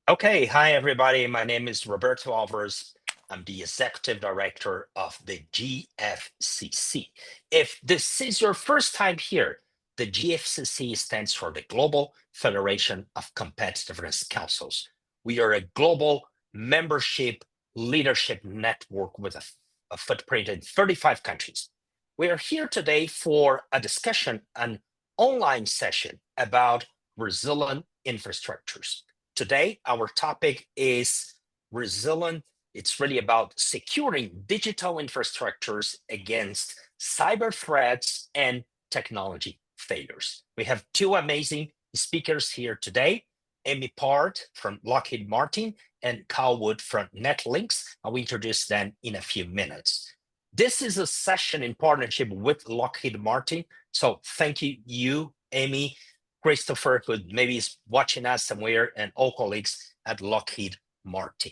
Okay, hi everybody. My name is Roberto Alvarez. I'm the executive director of the GFCC. If this is your first time here, the GFCC stands for the Global Federation of Competitiveness Councils. We are a global membership leadership network with a footprint in 35 countries. We are here today for a discussion, an online session about resilient infrastructures. Today, our topic is resilient. It's really about securing digital infrastructures against cyber threats and technology failures. We have two amazing speakers here today, Amy Part from Lockheed Martin and Carl Wood from Netlinks. I'll introduce them in a few minutes. This is a session in partnership with Lockheed Martin. So thank you, Amy, Christopher, who maybe is watching us somewhere, and all colleagues at Lockheed Martin.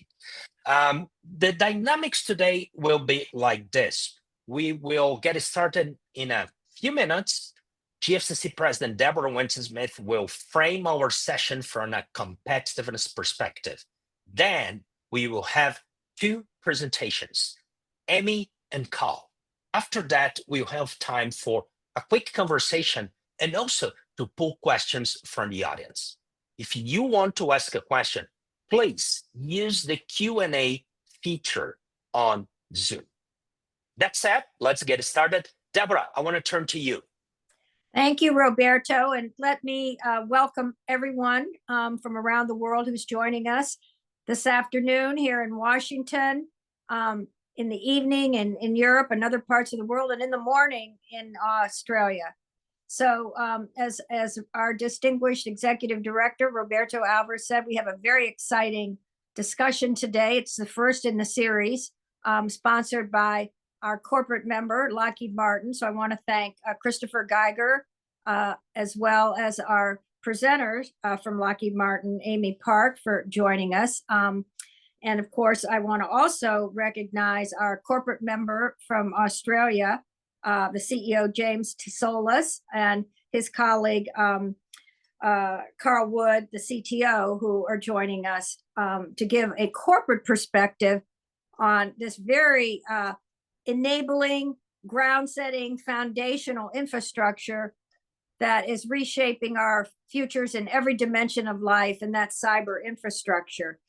The dynamics today will be like this. We will get started in a few minutes. GFCC President Deborah Winston-Smith will frame our session from a competitiveness perspective. Then we will have two presentations, Amy and Carl. After that, we'll have time for a quick conversation and also to pull questions from the audience. If you want to ask a question, please use the Q&A feature on Zoom. That said, let's get started. Deborah, I want to turn to you. Thank you, Roberto, and let me welcome everyone from around the world who's joining us this afternoon here in Washington, in the evening in Europe and other parts of the world, and in the morning in Australia. So as our distinguished executive director, Roberto Alvarez, said, we have a very exciting discussion today. It's the first in the series, sponsored by our corporate member, Lockheed Martin. So I want to thank Christopher Geiger, as well as our presenters from Lockheed Martin, Amy Park, for joining us. And of course, I want to also recognize our corporate member from Australia, the CEO, James Tisolas, and his colleague, Carl Wood, the CTO, who are joining us to give a corporate perspective on this very enabling, ground-setting, foundational infrastructure that is reshaping our futures in every dimension of life, and that's cyber infrastructure.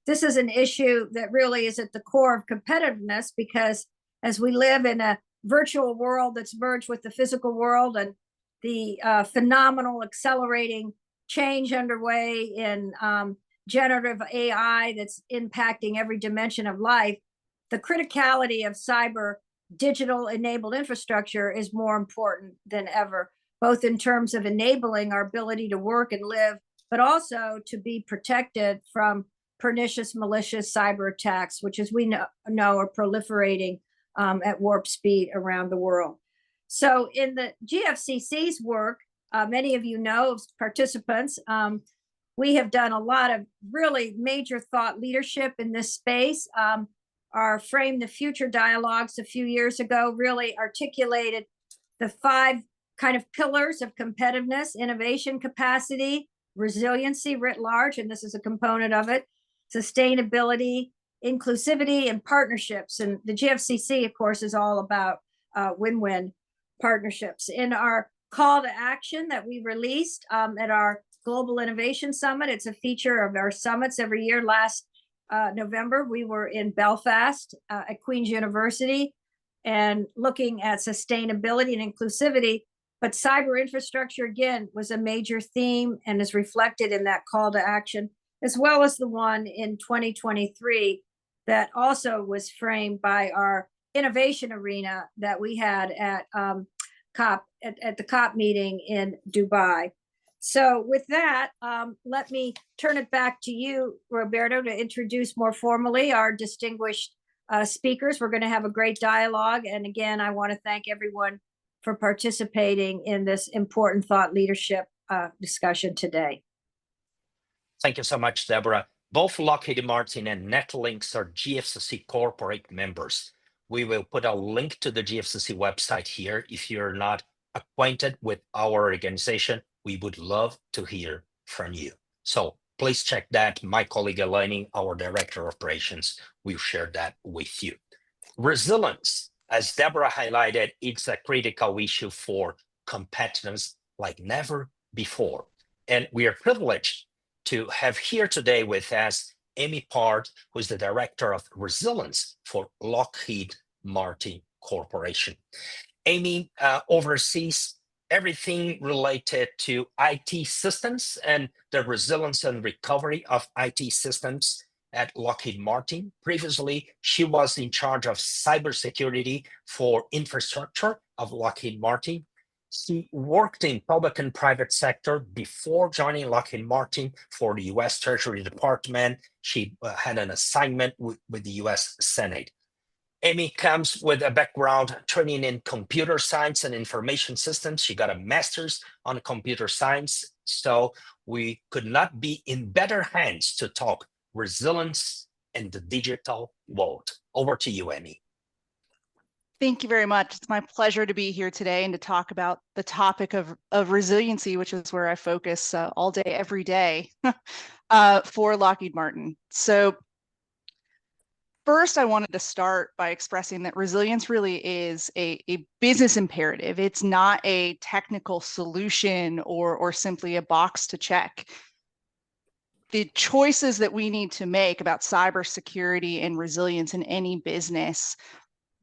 This is an issue that really is at the core of competitiveness, because as we live in a virtual world that's merged with the physical world, and the phenomenal accelerating change underway in generative AI that's impacting every dimension of life, the criticality of cyber digital enabled infrastructure is more important than ever, both in terms of enabling our ability to work and live, but also to be protected from pernicious, malicious cyber attacks, which, as we know are proliferating at warp speed around the world. So in the GFCC's work, many of you know, participants, we have done a lot of really major thought leadership in this space. Our Frame the Future dialogues a few years ago really articulated the 5 kind of pillars of competitiveness: innovation capacity, resiliency writ large, and this is a component of it, sustainability, inclusivity, and partnerships. And the GFCC, of course, is all about win-win partnerships. In our call to action that we released at our Global Innovation Summit, it's a feature of our summits every year. Last November, we were in Belfast at Queen's University and looking at sustainability and inclusivity. But cyber infrastructure, again, was a major theme and is reflected in that call to action, as well as the one in 2023 that also was framed by our innovation arena that we had at the COP meeting in Dubai. So with that, let me turn it back to you, Roberto, to introduce more formally our distinguished speakers. We're going to have a great dialogue. And again, I want to thank everyone for participating in this important thought leadership discussion today. Thank you so much, Deborah. Both Lockheed Martin and Netlinks are GFCC corporate members. We will put a link to the GFCC website here. If you're not acquainted with our organization, we would love to hear from you. So please check that. My colleague Eleni, our Director of Operations, will share that with you. Resilience, as Deborah highlighted, it's a critical issue for competitiveness like never before. And we are privileged to have here today with us Amy Part, who is the Director of Resilience for Lockheed Martin Corporation. Amy oversees everything related to IT systems and the resilience and recovery of IT systems at Lockheed Martin. Previously, she was in charge of cybersecurity for infrastructure of Lockheed Martin. She worked in public and private sector before joining Lockheed Martin for the U.S. Treasury Department. She had an assignment with the U.S. Senate. Amy comes with a background training in computer science and information systems. She got a master's on computer science. So we could not be in better hands to talk resilience in the digital world. Over to you, Amy. Thank you very much. It's my pleasure to be here today and to talk about the topic of resiliency, which is where I focus all day, every day for Lockheed Martin. So first, I wanted to start by expressing that resilience really is a business imperative. It's not a technical solution or simply a box to check. The choices that we need to make about cybersecurity and resilience in any business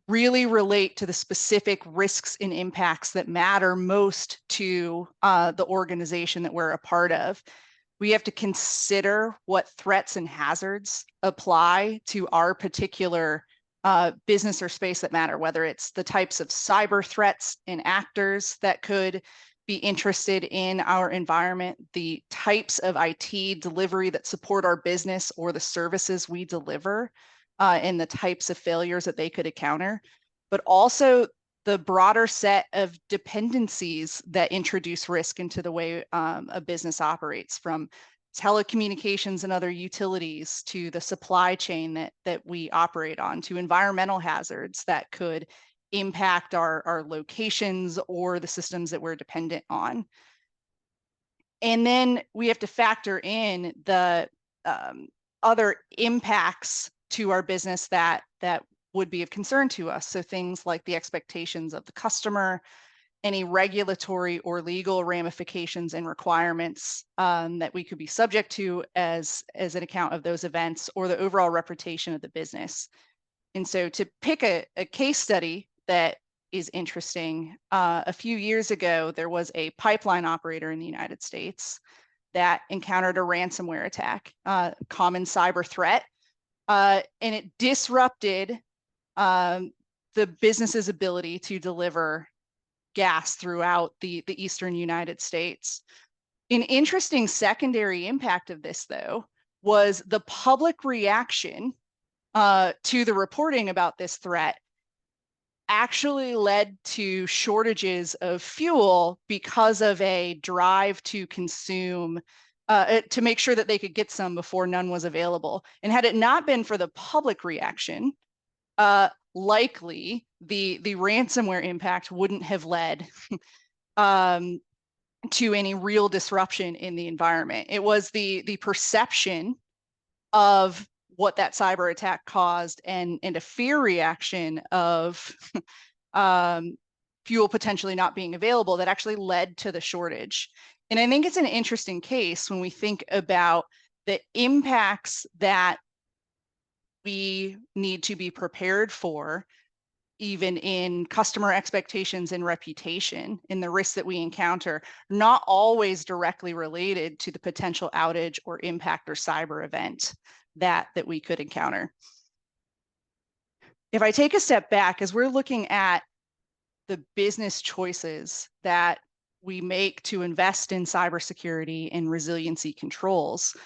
really relate to the specific risks and impacts that matter most to the organization that we're a part of. We have to consider what threats and hazards apply to our particular business or space that matter, whether it's the types of cyber threats and actors that could be interested in our environment, the types of IT delivery that support our business or the services we deliver, and the types of failures that they could encounter, but also the broader set of dependencies that introduce risk into the way a business operates, from telecommunications and other utilities to the supply chain that we operate on, to environmental hazards that could impact our locations or the systems that we're dependent on. And then we have to factor in the other impacts to our business that would be of concern to us. So things like the expectations of the customer, any regulatory or legal ramifications and requirements that we could be subject to as an account of those events, or the overall reputation of the business. And so to pick a case study that is interesting, a few years ago, there was a pipeline operator in the United States that encountered a ransomware attack, common cyber threat, and it disrupted the business's ability to deliver gas throughout the eastern United States. An interesting secondary impact of this, though, was the public reaction to the reporting about this threat actually led to shortages of fuel because of a drive to consume, to make sure that they could get some before none was available. And had it not been for the public reaction, likely the ransomware impact wouldn't have led to any real disruption in the environment. It was the perception of what that cyber attack caused and a fear reaction of fuel potentially not being available that actually led to the shortage. And I think it's an interesting case when we think about the impacts that we need to be prepared for, even in customer expectations and reputation, in the risks that we encounter, not always directly related to the potential outage or impact or cyber event that we could encounter. If I take a step back, as we're looking at the business choices that we make to invest in cybersecurity and resiliency controls,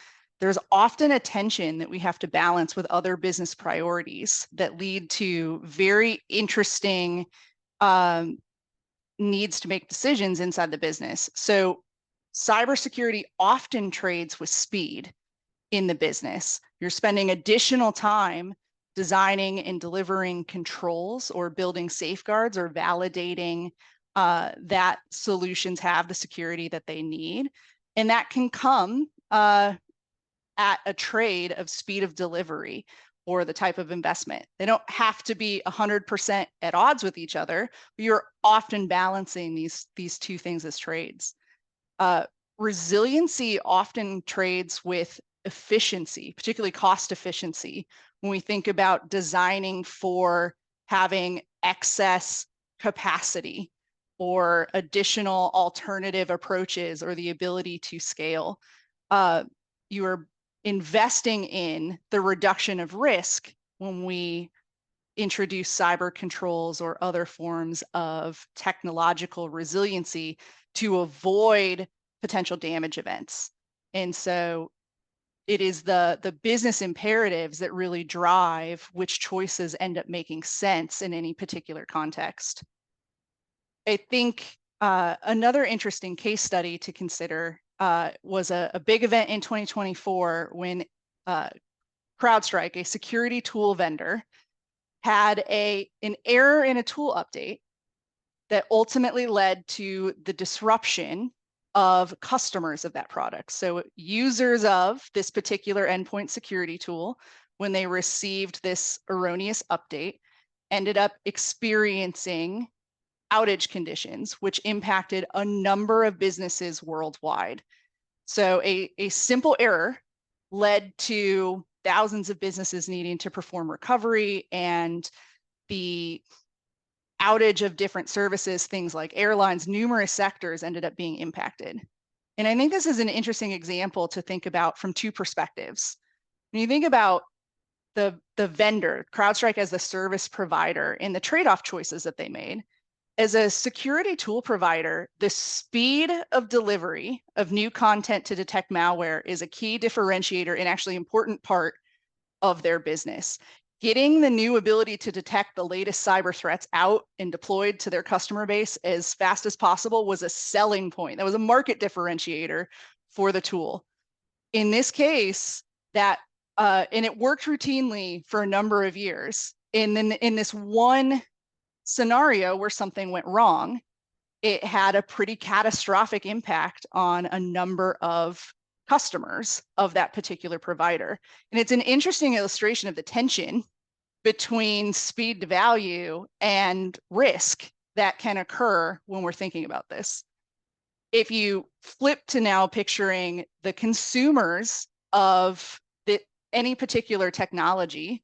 there's often a tension that we have to balance with other business priorities that lead to very interesting needs to make decisions inside the business. So cybersecurity often trades with speed in the business. You're spending additional time designing and delivering controls or building safeguards or validating that solutions have the security that they need. And that can come at a trade of speed of delivery or the type of investment. They don't have to be 100% at odds with each other. You're often balancing these two things as trades. Resiliency often trades with efficiency, particularly cost efficiency. When we think about designing for having excess capacity or additional alternative approaches or the ability to scale, you are investing in the reduction of risk when we introduce cyber controls or other forms of technological resiliency to avoid potential damage events. And so it is the business imperatives that really drive which choices end up making sense in any particular context. I think another interesting case study to consider was a big event in 2024 when CrowdStrike, a security tool vendor, had an error in a tool update that ultimately led to the disruption of customers of that product. So users of this particular endpoint security tool, when they received this erroneous update, ended up experiencing outage conditions, which impacted a number of businesses worldwide. So a simple error led to thousands of businesses needing to perform recovery, and the outage of different services, things like airlines, numerous sectors ended up being impacted. And I think this is an interesting example to think about from two perspectives. When you think about the vendor, CrowdStrike as the service provider, and the trade-off choices that they made, as a security tool provider, the speed of delivery of new content to detect malware is a key differentiator and actually important part of their business. Getting the new ability to detect the latest cyber threats out and deployed to their customer base as fast as possible was a selling point. That was a market differentiator for the tool. In this case, and it worked routinely for a number of years. And then in this one scenario where something went wrong, it had a pretty catastrophic impact on a number of customers of that particular provider. And it's an interesting illustration of the tension between speed to value and risk that can occur when we're thinking about this. If you flip to now picturing the consumers of any particular technology,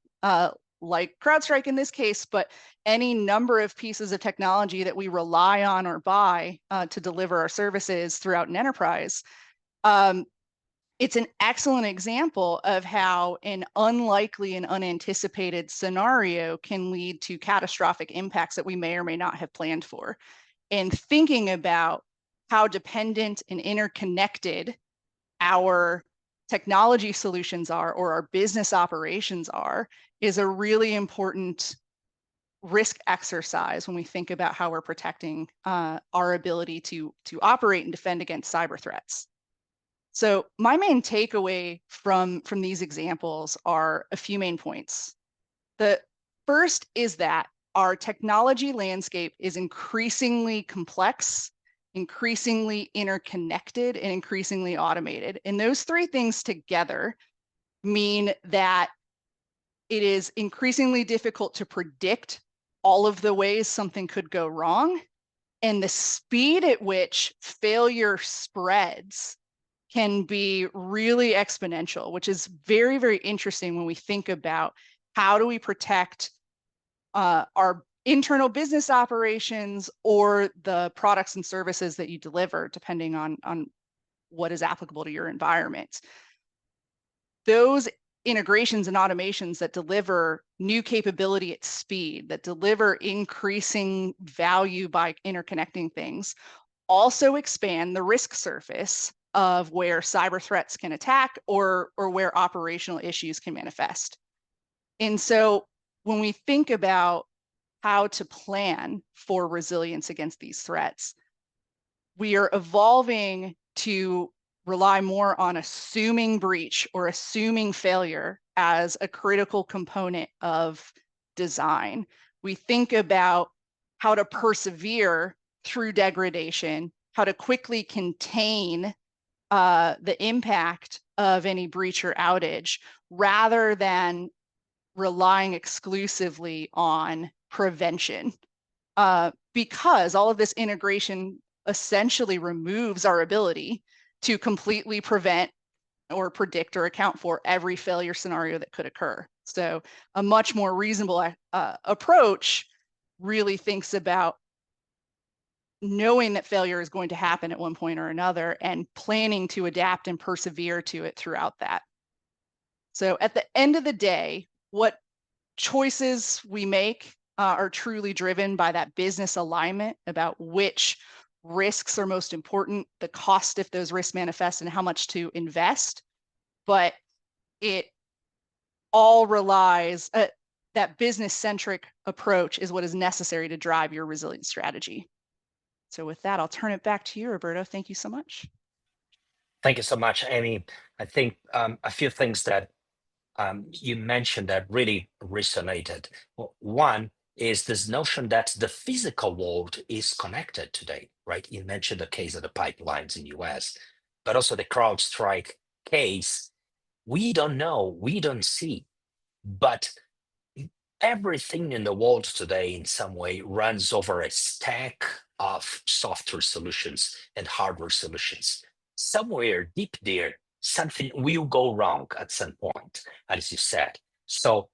like CrowdStrike in this case, but any number of pieces of technology that we rely on or buy to deliver our services throughout an enterprise, it's an excellent example of how an unlikely and unanticipated scenario can lead to catastrophic impacts that we may or may not have planned for. And thinking about how dependent and interconnected our technology solutions are, or our business operations are, is a really important risk exercise when we think about how we're protecting our ability to operate and defend against cyber threats. So my main takeaway from these examples are a few main points. The first is that our technology landscape is increasingly complex, increasingly interconnected, and increasingly automated. And those three things together mean that it is increasingly difficult to predict all of the ways something could go wrong. And the speed at which failure spreads can be really exponential, which is very, very interesting when we think about how do we protect our internal business operations or the products and services that you deliver, depending on what is applicable to your environment. Those integrations and automations that deliver new capability at speed, that deliver increasing value by interconnecting things, also expand the risk surface of where cyber threats can attack or where operational issues can manifest. And so when we think about how to plan for resilience against these threats, we are evolving to rely more on assuming breach or assuming failure as a critical component of design. We think about how to persevere through degradation, how to quickly contain the impact of any breach or outage, rather than relying exclusively on prevention. Because all of this integration essentially removes our ability to completely prevent or predict or account for every failure scenario that could occur. So a much more reasonable approach really thinks about knowing that failure is going to happen at one point or another and planning to adapt and persevere to it throughout that. So at the end of the day, what choices we make are truly driven by that business alignment about which risks are most important, the cost if those risks manifest, and how much to invest. But it all relies, that business-centric approach is what is necessary to drive your resilience strategy. So with that, I'll turn it back to you, Roberto. Thank you so much. Thank you so much, Amy. I think a few things that you mentioned that really resonated. Well, one is this notion that the physical world is connected today, right? You mentioned the case of the pipelines in US, but also the CrowdStrike case. We don't know, we don't see, but everything in the world today in some way runs over a stack of software solutions and hardware solutions. Somewhere deep there, something will go wrong at some point, as you said. So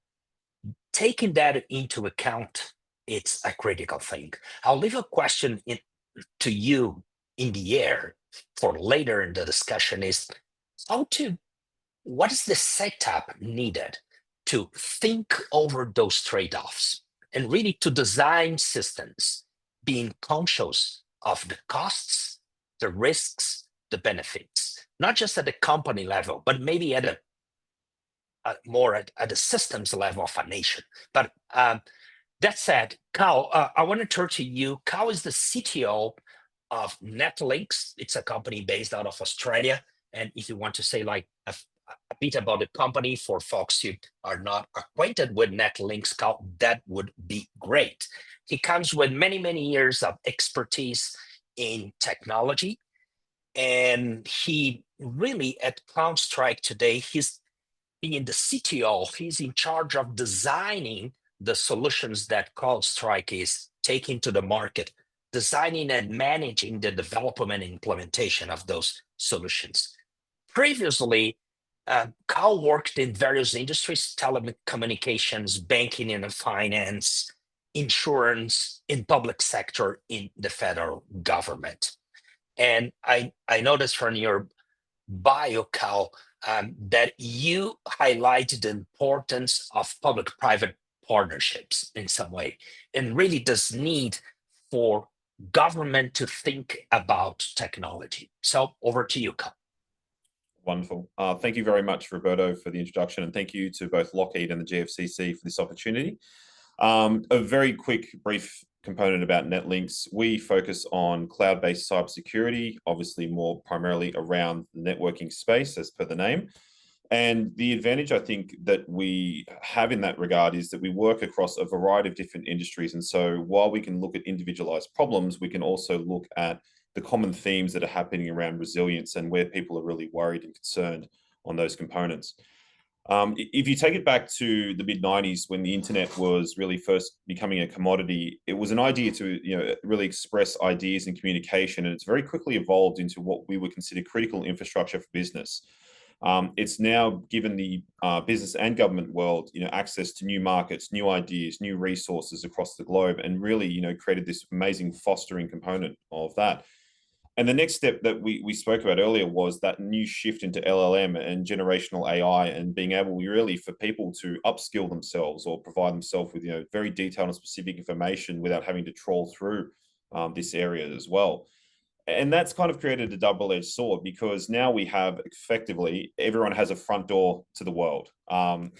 taking that into account, it's a critical thing. I'll leave a question to you in the air for later in the discussion is what is the setup needed to think over those trade-offs and really to design systems being conscious of the costs, the risks, the benefits, not just at the company level, but maybe at a more at the systems level of a nation. But that said, Cal, I want to turn to you. Cal is the CTO of Netlinks. It's a company based out of Australia. And if you want to say like a bit about the company for folks who are not acquainted with Netlinks, Cal, that would be great. He comes with many, many years of expertise in technology. And he really at CrowdStrike today, he's being the CTO, he's in charge of designing the solutions that CrowdStrike is taking to the market, designing and managing the development and implementation of those solutions. Previously, Carl worked in various industries, telecommunications, banking and finance, insurance, in public sector, in the federal government. And I noticed from your bio, Cal, that you highlighted the importance of public-private partnerships in some way, and really this need for government to think about technology. So over to you, Cal. Wonderful. Thank you very much, Roberto, for the introduction, and thank you to both Lockheed and the GFCC for this opportunity. A very quick, brief component about Netlinks. We focus on cloud-based cybersecurity, obviously more primarily around the networking space, as per the name. And the advantage I think that we have in that regard is that we work across a variety of different industries. And so while we can look at individualized problems, we can also look at the common themes that are happening around resilience and where people are really worried and concerned on those components. If you take it back to the mid-90s when the internet was really first becoming a commodity, it was an idea to really express ideas and communication, and it's very quickly evolved into what we would consider critical infrastructure for business. It's now given the business and government world access to new markets, new ideas, new resources across the globe, and really created this amazing fostering component of that. And the next step that we spoke about earlier was that new shift into LLM and generational AI, and being able really for people to upskill themselves or provide themselves with very detailed and specific information without having to troll through this area as well. And that's kind of created a double-edged sword, because now we have effectively everyone has a front door to the world. The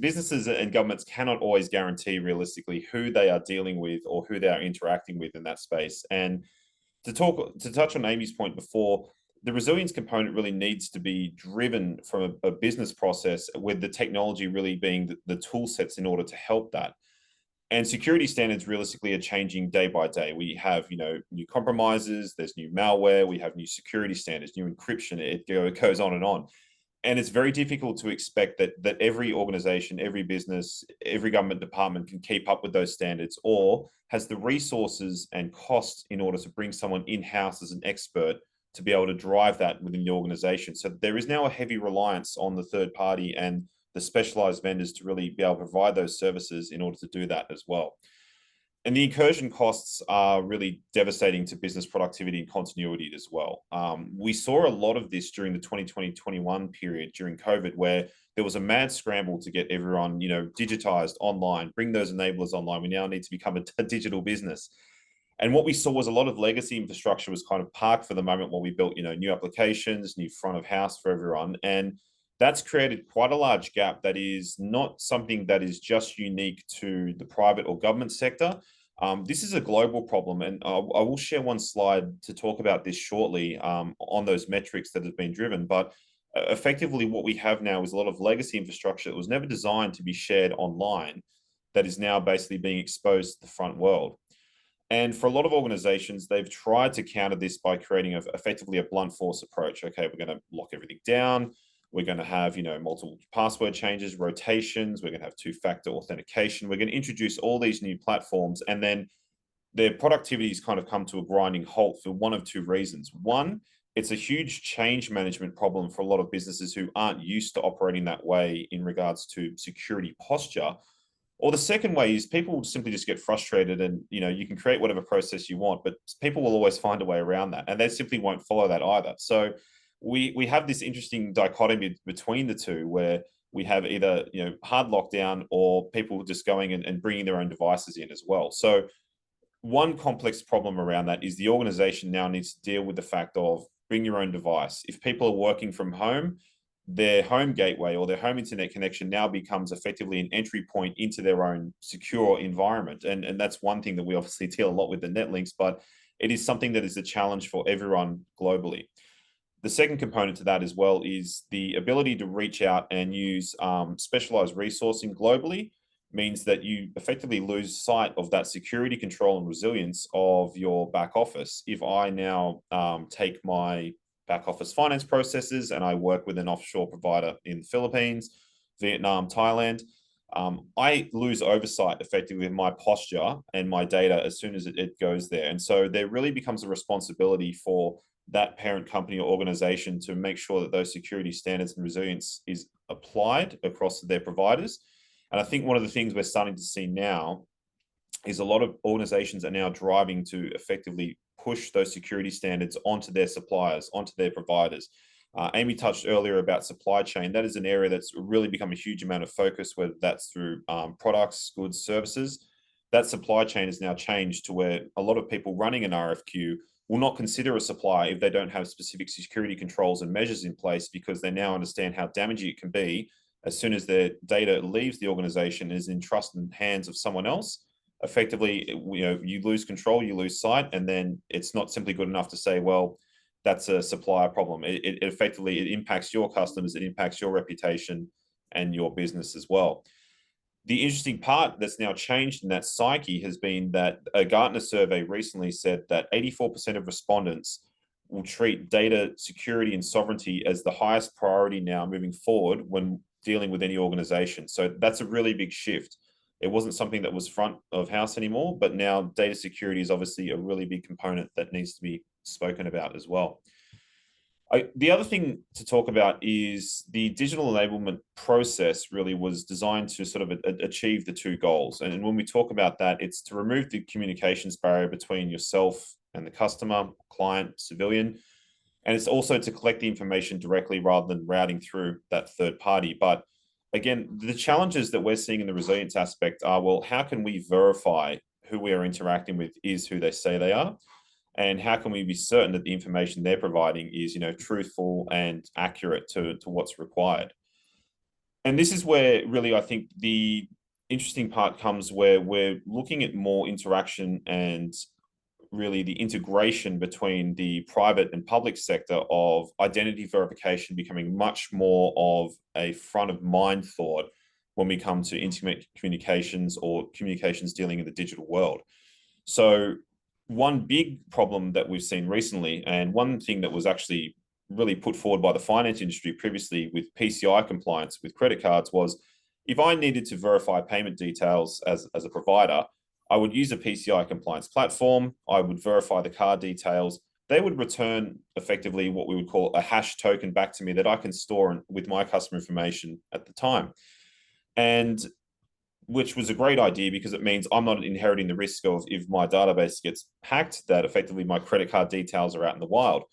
businesses and governments cannot always guarantee realistically who they are dealing with or who they are interacting with in that space. And to touch on Amy's point before, the resilience component really needs to be driven from a business process, with the technology really being the tool sets in order to help that. And security standards realistically are changing day by day. We have, new compromises, there's new malware, we have new security standards, new encryption, it goes on and on. And it's very difficult to expect that every organization, every business, every government department can keep up with those standards or has the resources and costs in order to bring someone in-house as an expert to be able to drive that within the organization. So there is now a heavy reliance on the third party and the specialized vendors to really be able to provide those services in order to do that as well. And the incursion costs are really devastating to business productivity and continuity as well. We saw a lot of this during the 2020-21 period during COVID, where there was a mad scramble to get everyone, digitized online, bring those enablers online. We now need to become a digital business. And what we saw was a lot of legacy infrastructure was kind of parked for the moment while we built, new applications, new front of house for everyone. And that's created quite a large gap that is not something that is just unique to the private or government sector. This is a global problem, and I will share one slide to talk about this shortly on those metrics that have been driven. But effectively, what we have now is a lot of legacy infrastructure that was never designed to be shared online that is now basically being exposed to the front world. And for a lot of organizations, they've tried to counter this by creating effectively a blunt force approach. Okay, we're going to lock everything down. We're going to have, multiple password changes, rotations. We're going to have two-factor authentication. We're going to introduce all these new platforms, and then their productivity has kind of come to a grinding halt for one of two reasons. One, it's a huge change management problem for a lot of businesses who aren't used to operating that way in regards to security posture. Or the second way is people simply just get frustrated, and you can create whatever process you want, but people will always find a way around that, and they simply won't follow that either. So we have this interesting dichotomy between the two, where we have either hard lockdown or people just going and bringing their own devices in as well. So one complex problem around that is the organization now needs to deal with the fact of bring your own device. If people are working from home, their home gateway or their home internet connection now becomes effectively an entry point into their own secure environment. And that's one thing that we obviously deal a lot with the netlinks, but it is something that is a challenge for everyone globally. The second component to that as well is the ability to reach out and use specialized resourcing globally means that you effectively lose sight of that security control and resilience of your back office. If I now take my back office finance processes and I work with an offshore provider in the Philippines, Vietnam, Thailand, I lose oversight effectively of my posture and my data as soon as it goes there. And so there really becomes a responsibility for that parent company or organization to make sure that those security standards and resilience is applied across their providers. And I think one of the things we're starting to see now is a lot of organizations are now driving to effectively push those security standards onto their suppliers, onto their providers. Amy touched earlier about supply chain. That is an area that's really become a huge amount of focus, whether that's through products, goods, services. That supply chain has now changed to where a lot of people running an RFQ will not consider a supplier if they don't have specific security controls and measures in place, because they now understand how damaging it can be as soon as their data leaves the organization and is in trust and hands of someone else. Effectively, you lose control, you lose sight, and then it's not simply good enough to say, well, that's a supplier problem. It effectively, it impacts your customers, it impacts your reputation and your business as well. The interesting part that's now changed in that psyche has been that a Gartner survey recently said that 84% of respondents will treat data security and sovereignty as the highest priority now moving forward when dealing with any organization. So that's a really big shift. It wasn't something that was front of house anymore, but now data security is obviously a really big component that needs to be spoken about as well. The other thing to talk about is the digital enablement process really was designed to sort of achieve the two goals. And when we talk about that, it's to remove the communications barrier between yourself and the customer, client, civilian. And it's also to collect the information directly rather than routing through that third party. But again, the challenges that we're seeing in the resilience aspect are, well, how can we verify who we are interacting with is who they say they are? And how can we be certain that the information they're providing is, truthful and accurate to what's required? And this is where really I think the interesting part comes, where we're looking at more interaction and really the integration between the private and public sector of identity verification becoming much more of a front of mind thought when we come to intimate communications or communications dealing in the digital world. So one big problem that we've seen recently, and one thing that was actually really put forward by the finance industry previously with PCI compliance with credit cards was, if I needed to verify payment details as a provider, I would use a PCI compliance platform. I would verify the card details. They would return effectively what we would call a hash token back to me that I can store with my customer information at the time. And which was a great idea because it means I'm not inheriting the risk of, if my database gets hacked, that effectively my credit card details are out in the wild.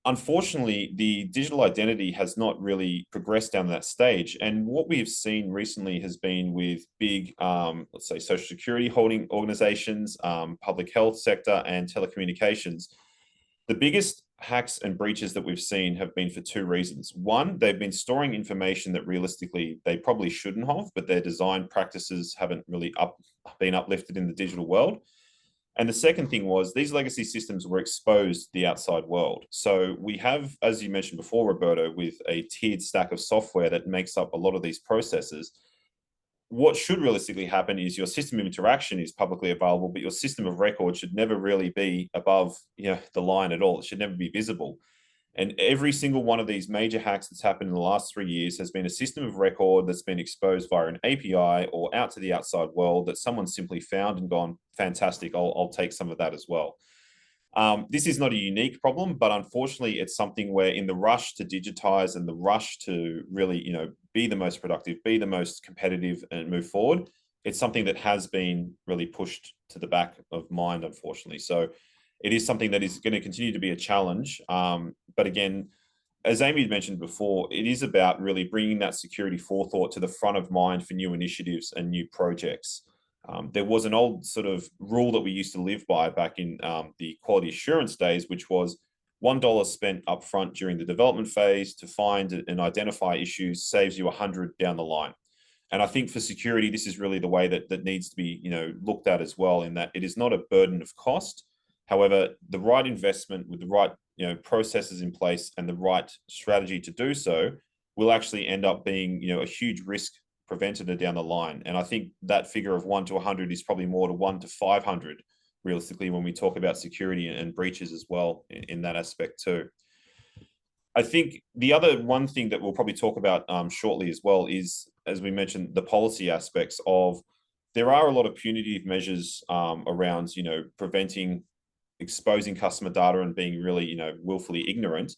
Unfortunately, the digital identity has not really progressed down that stage. And what we have seen recently has been with big, let's say, social security holding organizations, public health sector, and telecommunications. The biggest hacks and breaches that we've seen have been for two reasons. One, they've been storing information that realistically they probably shouldn't have, but their design practices haven't really been uplifted in the digital world. And the second thing was, these legacy systems were exposed to the outside world. So we have, as you mentioned before, Roberto, with a tiered stack of software that makes up a lot of these processes. What should realistically happen is your system of interaction is publicly available, but your system of record should never really be above, the line at all. It should never be visible. And every single one of these major hacks that's happened in the last 3 years has been a system of record that's been exposed via an API or out to the outside world that someone simply found and gone, fantastic, I'll take some of that as well. This is not a unique problem, but unfortunately, it's something where in the rush to digitize and the rush to really, be the most productive, be the most competitive and move forward, it's something that has been really pushed to the back of mind, unfortunately. So it is something that is going to continue to be a challenge. But again, as Amy mentioned before, it is about really bringing that security forethought to the front of mind for new initiatives and new projects. There was an old sort of rule that we used to live by back in the quality assurance days, which was $1 spent upfront during the development phase to find and identify issues saves you 100 down the line. And I think for security, this is really the way that needs to be, looked at as well, in that it is not a burden of cost. However, the right investment with the right, processes in place and the right strategy to do so will actually end up being, a huge risk preventative down the line. And I think that figure of 1 to 100 is probably more to 1 to 500, realistically, when we talk about security and breaches as well in that aspect too. I think the other one thing that we'll probably talk about shortly as well is, as we mentioned, the policy aspects of, there are a lot of punitive measures around, preventing exposing customer data and being really, willfully ignorant.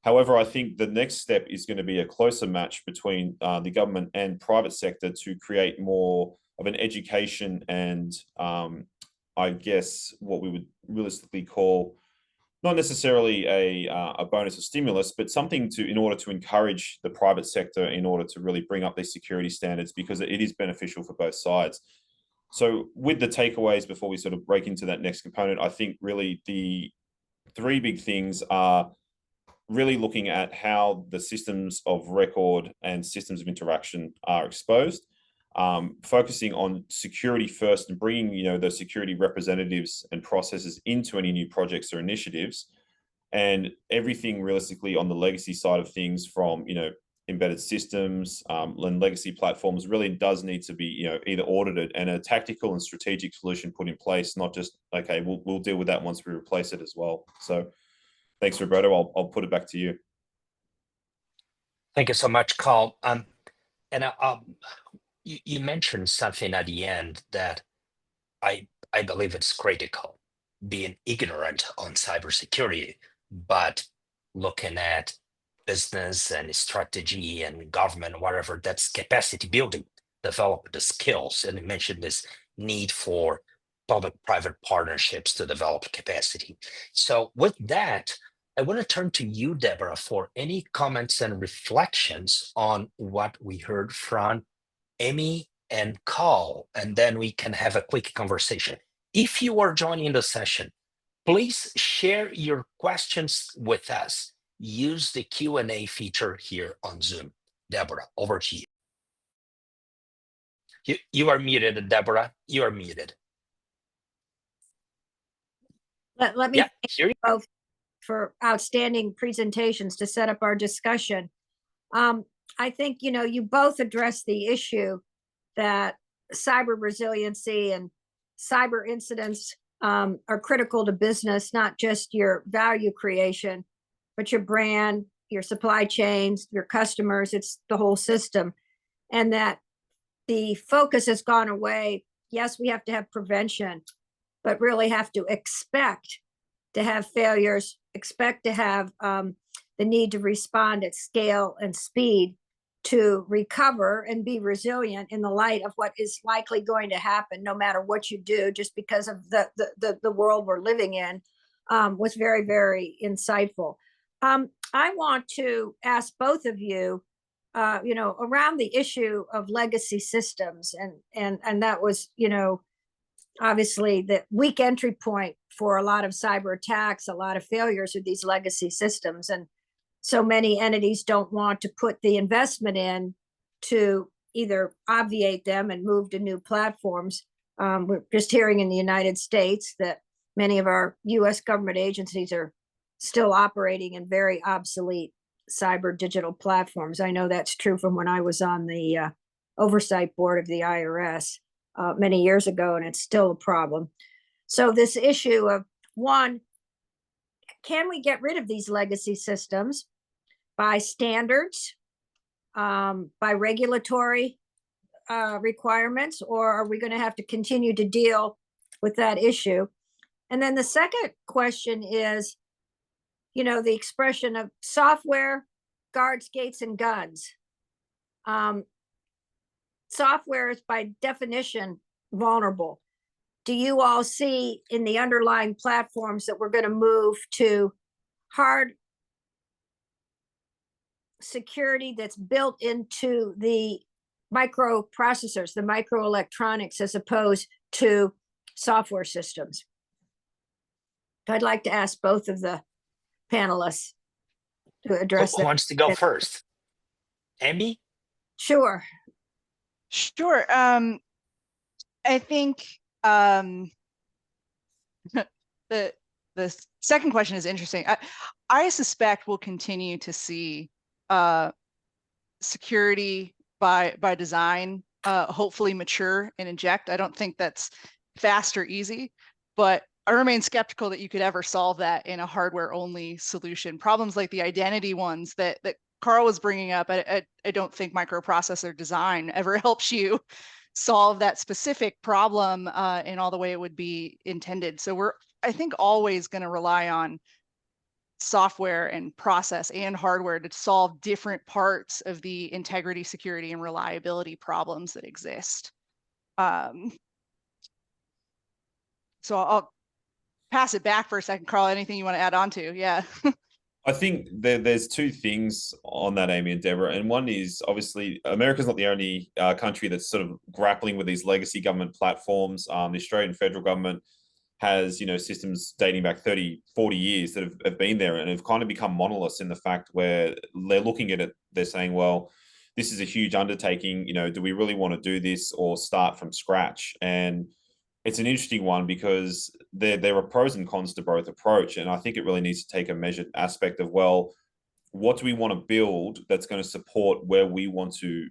However, I think the next step is going to be a closer match between the government and private sector to create more of an education and I guess what we would realistically call not necessarily a bonus or stimulus, but something in order to encourage the private sector in order to really bring up these security standards, because it is beneficial for both sides. So with the takeaways, before we sort of break into that next component, I think really the three big things are really looking at how the systems of record and systems of interaction are exposed, focusing on security first and bringing, those security representatives and processes into any new projects or initiatives, and everything realistically on the legacy side of things from, embedded systems and legacy platforms really does need to be, either audited and a tactical and strategic solution put in place, not just, okay, we'll deal with that once we replace it as well. So thanks, Roberto. I'll put it back to you. Thank you so much, Carl. You mentioned something at the end that I believe it's critical, being ignorant on cybersecurity, but looking at business and strategy and government, whatever, that's capacity building, develop the skills. And you mentioned this need for public-private partnerships to develop capacity. So with that, I want to turn to you, Deborah, for any comments and reflections on what we heard from Amy and Carl, and then we can have a quick conversation. If you are joining the session, please share your questions with us. Use the Q&A feature here on Zoom. Deborah, over to you. You are muted, Deborah. You are muted. Let me Yeah, thank hear you. both for outstanding presentations to set up our discussion. I think, you both addressed the issue that cyber resiliency and cyber incidents are critical to business, not just your value creation. but your brand, your supply chains, your customers, it's the whole system. And that the focus has gone away. Yes, we have to have prevention, but really have to expect to have failures, expect to have the need to respond at scale and speed to recover and be resilient in the light of what is likely going to happen, no matter what you do, just because of the world we're living in, was very, very insightful. I want to ask both of you, around the issue of legacy systems, and that was, obviously the weak entry point for a lot of cyber attacks, a lot of failures of these legacy systems. And so many entities don't want to put the investment in to either obviate them and move to new platforms. We're just hearing in the United States that many of our US government agencies are still operating in very obsolete cyber digital platforms. I know that's true from when I was on the oversight board of the IRS many years ago, and it's still a problem. So this issue of, one, can we get rid of these legacy systems by standards, by regulatory requirements, or are we going to have to continue to deal with that issue? And then the second question is, the expression of software, guards, gates, and guns. Software is by definition vulnerable. Do you all see in the underlying platforms that we're going to move to hard security that's built into the microprocessors, the microelectronics, as opposed to software systems? I'd like to ask both of the panelists to address Who that. wants to go first? Amy? Sure. Sure. I think the second question is interesting. I suspect we'll continue to see security by design hopefully mature and inject. I don't think that's fast or easy, but I remain skeptical that you could ever solve that in a hardware only solution. Problems like the identity ones that Carl was bringing up, I don't think microprocessor design ever helps you solve that specific problem in all the way it would be intended. So we're, I think, always going to rely on software and process and hardware to solve different parts of the integrity, security, and reliability problems that exist. So I'll pass it back for a second. Carl, anything you want to add on to? Yeah. I think there's two things on that, Amy and Deborah. And one is, obviously, America's not the only country that's sort of grappling with these legacy government platforms. The Australian federal government has, systems dating back 30, 40 years that have been there and have kind of become monoliths in the fact where they're looking at it, they're saying, well, this is a huge undertaking. Do we really want to do this or start from scratch? And it's an interesting one because there are pros and cons to both approach. And I think it really needs to take a measured aspect of, well, what do we want to build that's going to support where we want to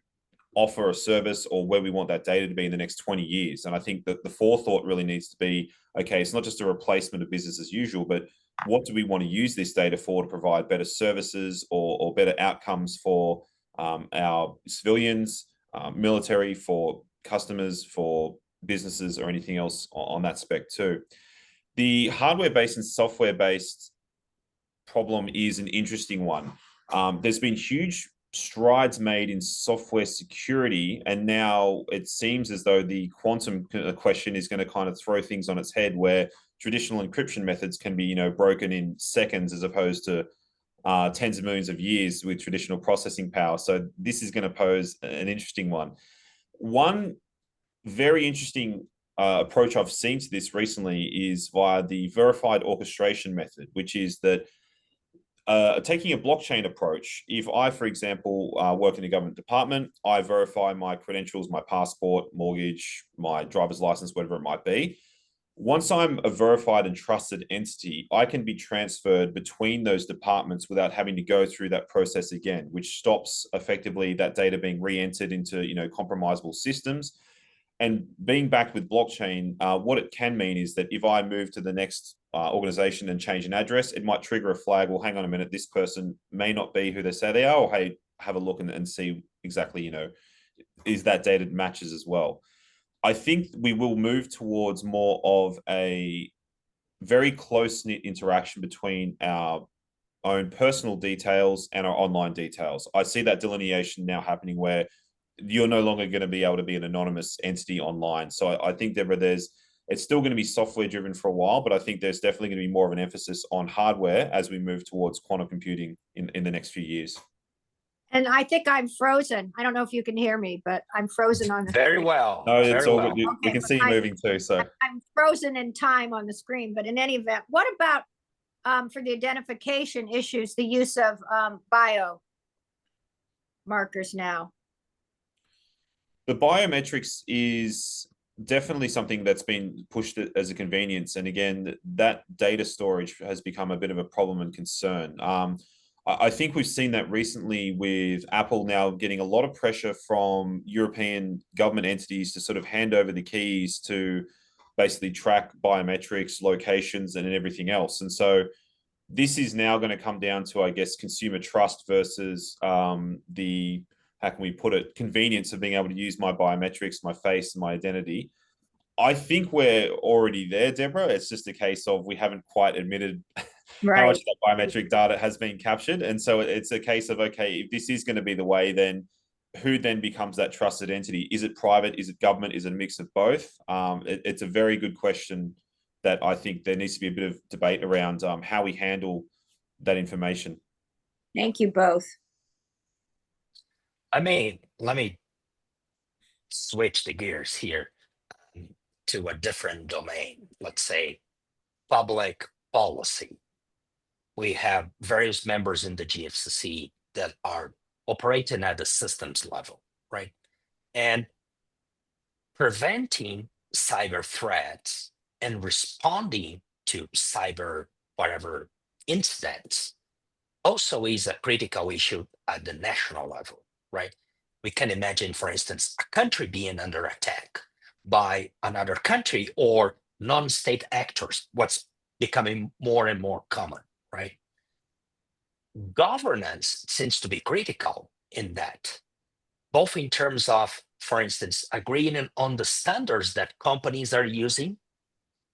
offer a service or where we want that data to be in the next 20 years? And I think that the forethought really needs to be, okay, it's not just a replacement of business as usual, but what do we want to use this data for to provide better services or better outcomes for our civilians, military, for customers, for businesses, or anything else on that spec too. The hardware-based and software-based problem is an interesting one. There's been huge strides made in software security, and now it seems as though the quantum question is going to kind of throw things on its head, where traditional encryption methods can be, broken in seconds as opposed to tens of millions of years with traditional processing power. So this is going to pose an interesting one. One very interesting approach I've seen to this recently is via the verified orchestration method, which is that taking a blockchain approach. If I, for example, work in a government department, I verify my credentials, my passport, mortgage, my driver's license, whatever it might be. Once I'm a verified and trusted entity, I can be transferred between those departments without having to go through that process again, which stops effectively that data being re-entered into, compromisable systems. And being backed with blockchain, what it can mean is that if I move to the next organization and change an address, it might trigger a flag. Well, hang on a minute, this person may not be who they say they are. Or hey, have a look and see exactly, is that data matches as well. I think we will move towards more of a very close-knit interaction between our own personal details and our online details. I see that delineation now happening where you're no longer going to be able to be an anonymous entity online. So I think, Deborah, it's still going to be software driven for a while, but I think there's definitely going to be more of an emphasis on hardware as we move towards quantum computing in the next few years. And I think I'm frozen. I don't know if you can hear me, but I'm frozen on the Very screen. well. No, it's very all well. good. We Okay, can but see you moving too. So I'm frozen in time on the screen, but in any event, what about for the identification issues, the use of bio markers now? the biometrics is definitely something that's been pushed as a convenience. And again, that data storage has become a bit of a problem and concern. I think we've seen that recently with Apple now getting a lot of pressure from European government entities to sort of hand over the keys to basically track biometrics, locations, and everything else. And so this is now going to come down to, I guess, consumer trust versus the, how can we put it, convenience of being able to use my biometrics, my face, and my identity. I think we're already there, Deborah. It's just a case of we haven't quite admitted how much of that biometric data has been captured. And so it's a case of, okay, if this is going to be the way, then who then becomes that trusted entity? Is it private? Is it government? Is it a mix of both? It's a very good question that I think there needs to be a bit of debate around how we handle that information. Thank you both. Let me switch the gears here to a different domain. Let's say public policy. We have various members in the GFCC that are operating at the systems level, right? And preventing cyber threats and responding to cyber whatever incidents also is a critical issue at the national level, right? We can imagine, for instance, a country being under attack by another country or non-state actors, what's becoming more and more common, right? Governance seems to be critical in that, both in terms of, for instance, agreeing on the standards that companies are using,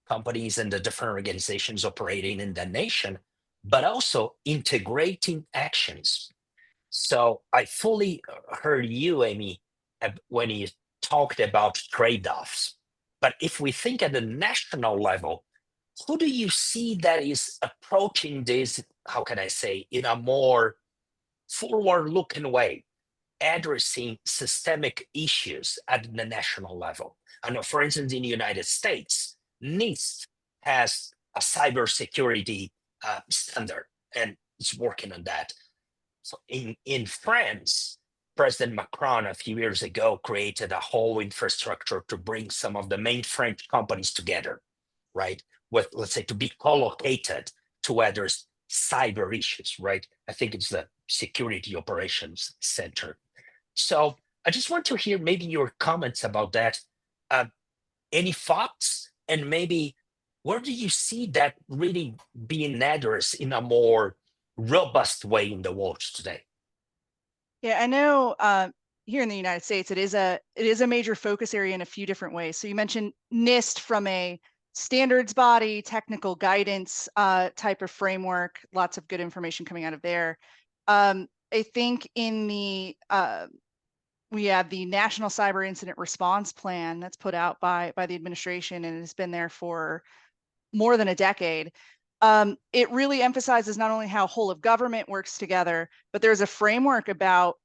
companies and the different organizations operating in the nation, but also integrating actions. So I fully heard you, Amy, when you talked about trade-offs. But if we think at the national level, who do you see that is approaching this, how can I say, in a more forward-looking way, addressing systemic issues at the national level? I know, for instance, in the United States, NIST has a cybersecurity standard, and it's working on that. So in France, President Macron a few years ago created a whole infrastructure to bring some of the main French companies together, right? With, let's say, to be co-located to address cyber issues, right? I think it's the Security Operations Center. So I just want to hear maybe your comments about that. Any thoughts? And maybe where do you see that really being addressed in a more robust way in the world today? Yeah, I know here in the United States, it is a major focus area in a few different ways. So you mentioned NIST from a standards body, technical guidance type of framework, lots of good information coming out of there. I think in the we have the National Cyber Incident Response Plan that's put out by the administration, and it's been there for more than a decade. It really emphasizes not only how whole of government works together, but there's a framework about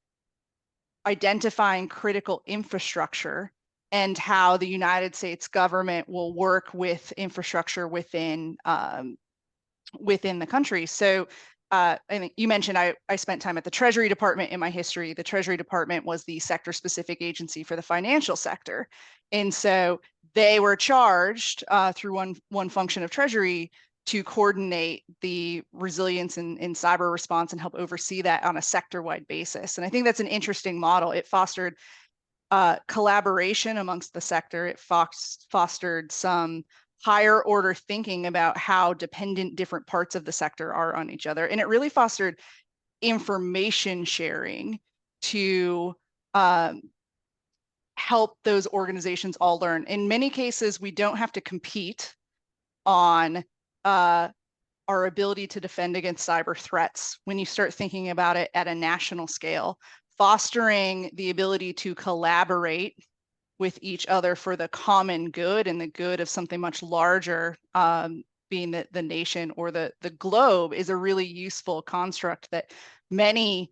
identifying critical infrastructure and how the United States government will work with infrastructure within the country. So I think you mentioned I spent time at the Treasury Department in my history. The Treasury Department was the sector-specific agency for the financial sector. And so they were charged through one function of Treasury to coordinate the resilience in cyber response and help oversee that on a sector-wide basis. And I think that's an interesting model. It fostered collaboration amongst the sector. It fostered some higher order thinking about how dependent different parts of the sector are on each other. And it really fostered information sharing to help those organizations all learn. In many cases, we don't have to compete on our ability to defend against cyber threats when you start thinking about it at a national scale. Fostering the ability to collaborate with each other for the common good and the good of something much larger, being the nation or the globe, is a really useful construct that many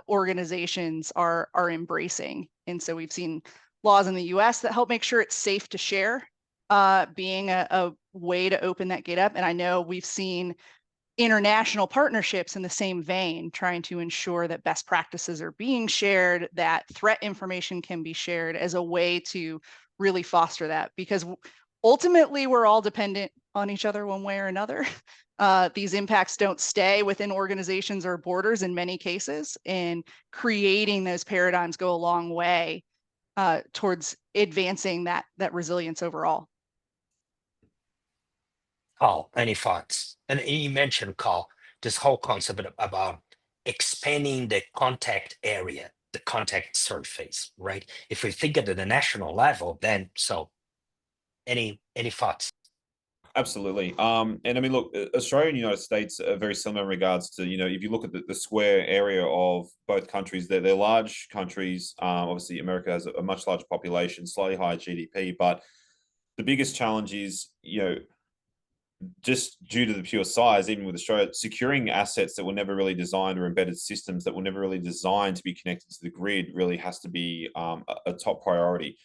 organizations are embracing. And so we've seen laws in the US that help make sure it's safe to share, being a way to open that gate up. And I know we've seen international partnerships in the same vein, trying to ensure that best practices are being shared, that threat information can be shared as a way to really foster that, because ultimately we're all dependent on each other one way or another. These impacts don't stay within organizations or borders in many cases, and creating those paradigms go a long way towards advancing that resilience overall. Carl, any thoughts? And you mentioned, Carl, this whole concept about expanding the contact area, the contact surface, right? If we think at the national level, then so any thoughts? Absolutely. And I mean, look, Australia and United States are very similar in regards to, you know, if you look at the square area of both countries, they're large countries. Obviously, America has a much larger population, slightly higher GDP, but the biggest challenge is, you know, just due to the pure size, even with Australia, securing assets that were never really designed, or embedded systems that were never really designed to be connected to the grid, really has to be a top priority.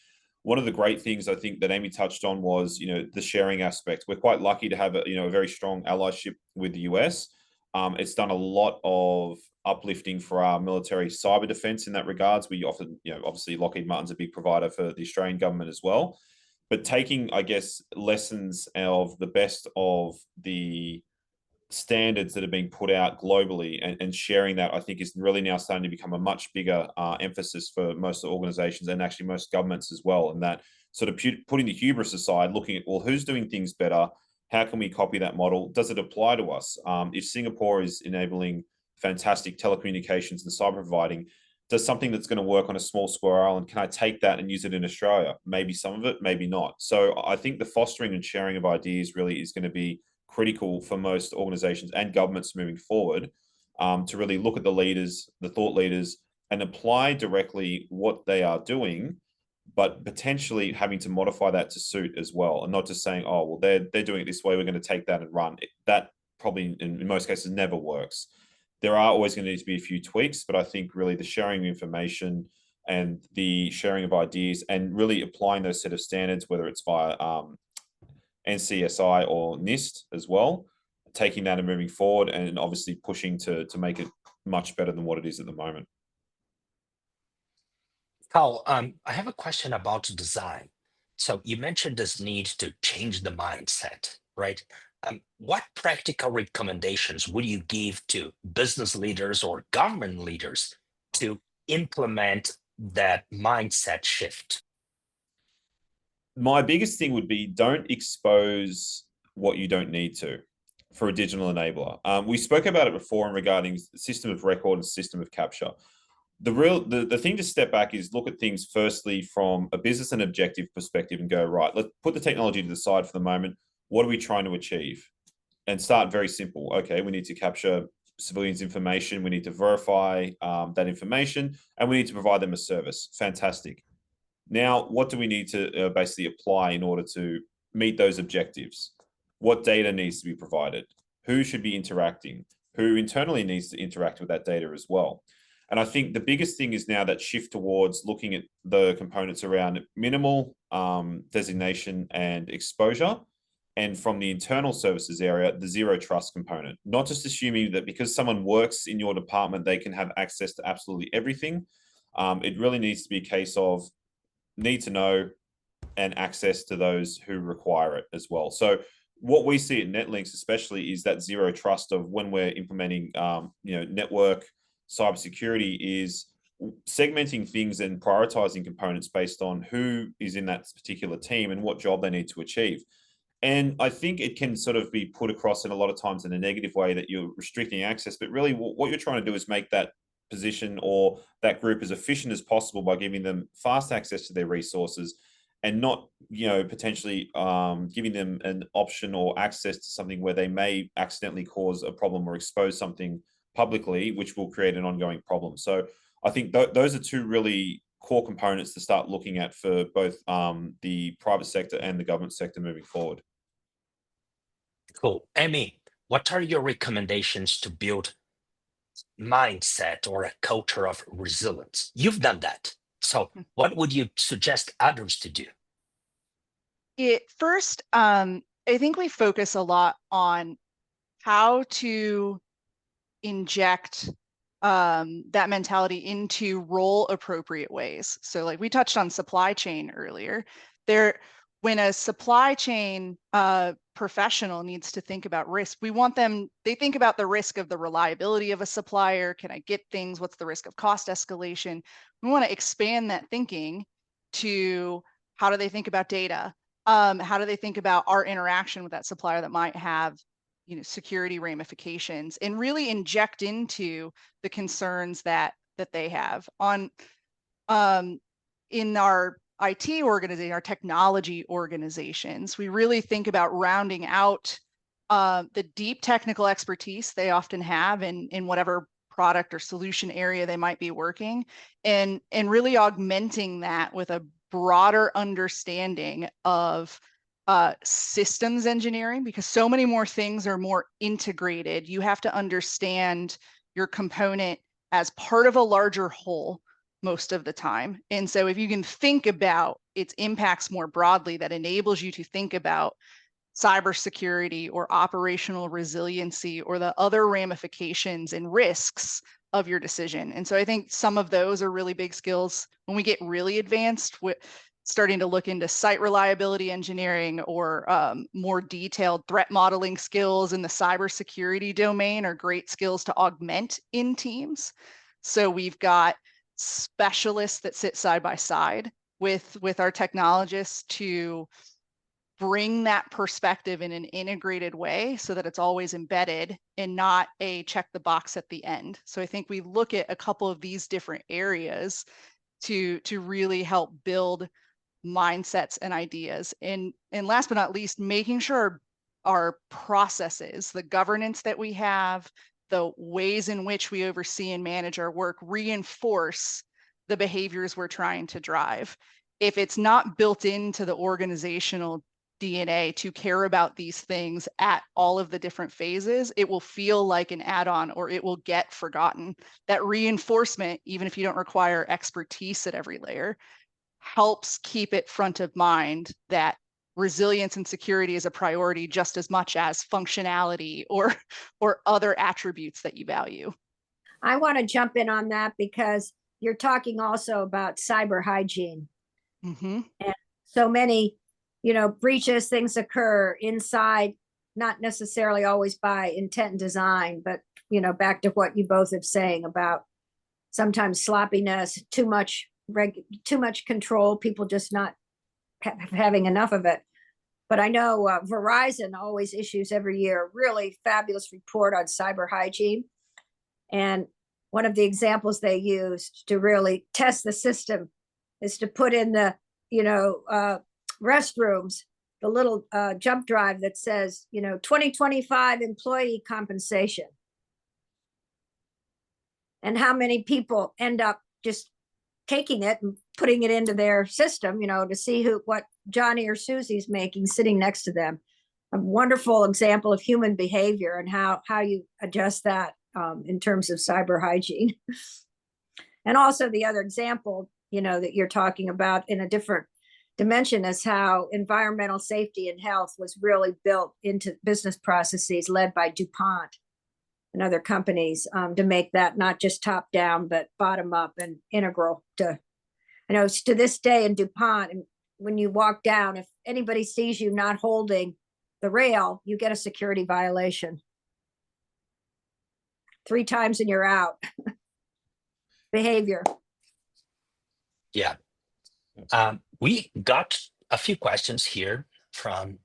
One of the great things I think that Amy touched on was, you know, the sharing aspect. We're quite lucky to have a very strong allyship with the US. It's done a lot of uplifting for our military cyber defense in that regards. We often, you know, obviously Lockheed Martin's a big provider for the Australian government as well. But taking, I guess, lessons of the best of the standards that are being put out globally, and sharing that, I think, is really now starting to become a much bigger emphasis for most organizations, and actually most governments as well. And that sort of putting the hubris aside, looking at, well, who's doing things better? How can we copy that model? Does it apply to us? If Singapore is enabling fantastic telecommunications and cyber providing, does something that's going to work on a small square island, can I take that and use it in Australia? Maybe some of it, maybe not. So I think the fostering and sharing of ideas really is going to be critical for most organizations and governments moving forward, to really look at the leaders, the thought leaders, and apply directly what they are doing, but potentially having to modify that to suit as well, and not just saying, oh, well, they're doing it this way, we're going to take that and run. That probably in most cases never works. There are always going to need to be a few tweaks, but I think really the sharing of information and the sharing of ideas, and really applying those set of standards, whether it's via NCSI or NIST as well, taking that and moving forward, and obviously pushing to make it much better than what it is at the moment. Carl, I have a question about design. So you mentioned this need to change the mindset, right? What practical recommendations would you give to business leaders or government leaders to implement that mindset shift? My biggest thing would be, don't expose what you don't need to for a digital enabler. We spoke about it before in regarding system of record and system of capture. The thing to step back is look at things firstly from a business and objective perspective, and go, right, let's put the technology to the side for the moment. What are we trying to achieve? And start very simple. Okay, we need to capture civilians' information. We need to verify that information, and we need to provide them a service. Fantastic. Now, what do we need to basically apply in order to meet those objectives? What data needs to be provided? Who should be interacting? Who internally needs to interact with that data as well? And I think the biggest thing is now that shift towards looking at the components around minimal designation and exposure, and from the internal services area, the zero trust component. Not just assuming that because someone works in your department, they can have access to absolutely everything. It really needs to be a case of need to know and access to those who require it as well. So what we see at NetLinks especially is that zero trust of when we're implementing network cybersecurity, is segmenting things and prioritizing components based on who is in that particular team and what job they need to achieve. And I think it can sort of be put across in a lot of times in a negative way that you're restricting access, but really what you're trying to do is make that position or that group as efficient as possible by giving them fast access to their resources and not, potentially giving them an option or access to something where they may accidentally cause a problem or expose something publicly, which will create an ongoing problem. So I think those are two really core components to start looking at for both the private sector and the government sector moving forward. Cool. Amy, what are your recommendations to build mindset or a culture of resilience? You've done that. So what would you suggest others to do? First, I think we focus a lot on how to inject that mentality into role appropriate ways. So like we touched on supply chain earlier, when a supply chain professional needs to think about risk, they think about the risk of the reliability of a supplier. Can I get things? What's the risk of cost escalation? We want to expand that thinking to how do they think about data? How do they think about our interaction with that supplier that might have security ramifications, and really inject into the concerns that they have in our IT organization, our technology organizations. We really think about rounding out the deep technical expertise they often have in whatever product or solution area they might be working, and really augmenting that with a broader understanding of systems engineering, because so many more things are more integrated. You have to understand your component as part of a larger whole most of the time. And so if you can think about its impacts more broadly, that enables you to think about cybersecurity or operational resiliency or the other ramifications and risks of your decision. And so I think some of those are really big skills. When we get really advanced with starting to look into site reliability engineering or more detailed threat modeling skills in the cybersecurity domain are great skills to augment in teams. So we've got specialists that sit side by side with our technologists to bring that perspective in an integrated way so that it's always embedded and not a check the box at the end. So I think we look at a couple of these different areas to really help build mindsets and ideas. And last but not least, making sure our processes, the governance that we have, the ways in which we oversee and manage our work reinforce the behaviors we're trying to drive. If it's not built into the organizational DNA to care about these things at all of the different phases, it will feel like an add-on or it will get forgotten. That reinforcement, even if you don't require expertise at every layer, helps keep it front of mind that resilience and security is a priority just as much as functionality or other attributes that you value. I want to jump in on that because you're talking also about cyber hygiene. Mm-hmm. And so many, breaches, things occur inside, not necessarily always by intent and design, but, back to what you both are saying about sometimes sloppiness, too much control, people just not having enough of it. But I know Verizon always issues every year a really fabulous report on cyber hygiene. And one of the examples they used to really test the system is to put in the, restrooms, the little jump drive that says, 2025 employee compensation. And how many people end up just taking it and putting it into their system, to see what Johnny or Susie's making sitting next to them. A wonderful example of human behavior and how you adjust that in terms of cyber hygiene. And also the other example, that you're talking about in a different dimension is how environmental safety and health was really built into business processes led by DuPont and other companies to make that not just top down, but bottom up and integral to, to this day in DuPont. And when you walk down, if anybody sees you not holding the rail, you get a security violation. 3 times and you're out. Behavior. Yeah. We got a few questions here from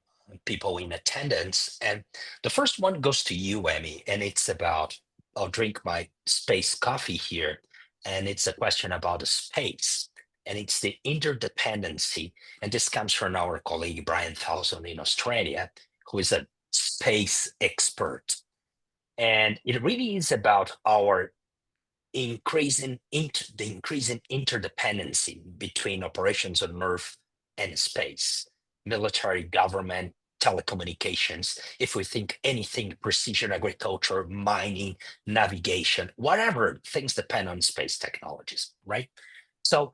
people in attendance, and the first one goes to you, Emmy, and it's about, I'll drink my space coffee here, and it's a question about the space, and it's the interdependency, and this comes from our colleague Brian Towson in Australia, who is a space expert, and it really is about our the increasing interdependency between operations on Earth and space, military, government, telecommunications. If we think anything, precision agriculture, mining, navigation, whatever, things depend on space technologies, right? So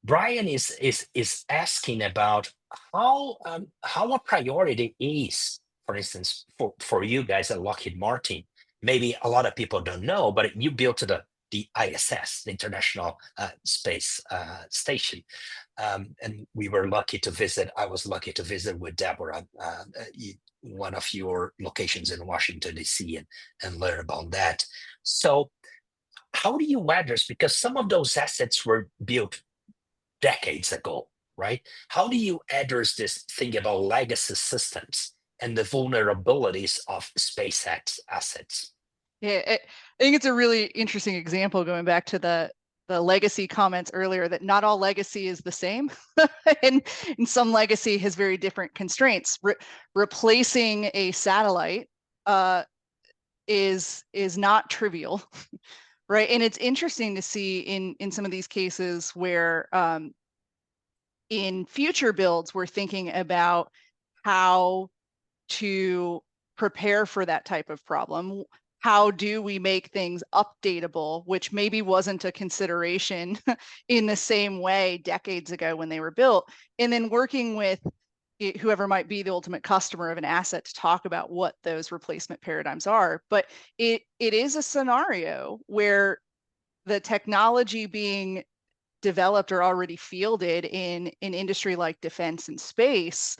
Brian is asking about how a priority is, for instance, for you guys at Lockheed Martin. Maybe a lot of people don't know, but you built the ISS, the International Space Station, and we were lucky to visit. I was lucky to visit with Deborah, one of your locations in Washington D.C. and learn about that. So, how do you address, because some of those assets were built decades ago, right? How do you address this thing about legacy systems and the vulnerabilities of SpaceX assets? Yeah, I think it's a really interesting example going back to the legacy comments earlier, that not all legacy is the same, and some legacy has very different constraints. Replacing a satellite is not trivial, right? And it's interesting to see in some of these cases where in future builds we're thinking about how to prepare for that type of problem. How do we make things updatable, which maybe wasn't a consideration in the same way decades ago when they were built, and then working with whoever might be the ultimate customer of an asset to talk about what those replacement paradigms are. But it is a scenario where the technology being developed or already fielded in an industry like defense and space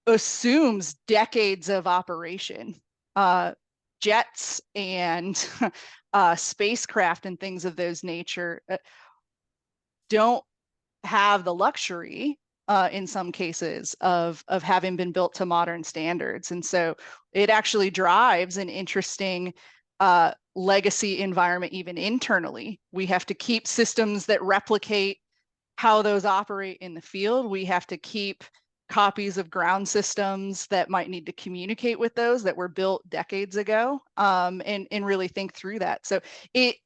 assumes decades of operation. Jets and spacecraft and things of those nature don't have the luxury in some cases of having been built to modern standards. And so it actually drives an interesting legacy environment even internally. We have to keep systems that replicate how those operate in the field. We have to keep copies of ground systems that might need to communicate with those that were built decades ago, and really think through that. So it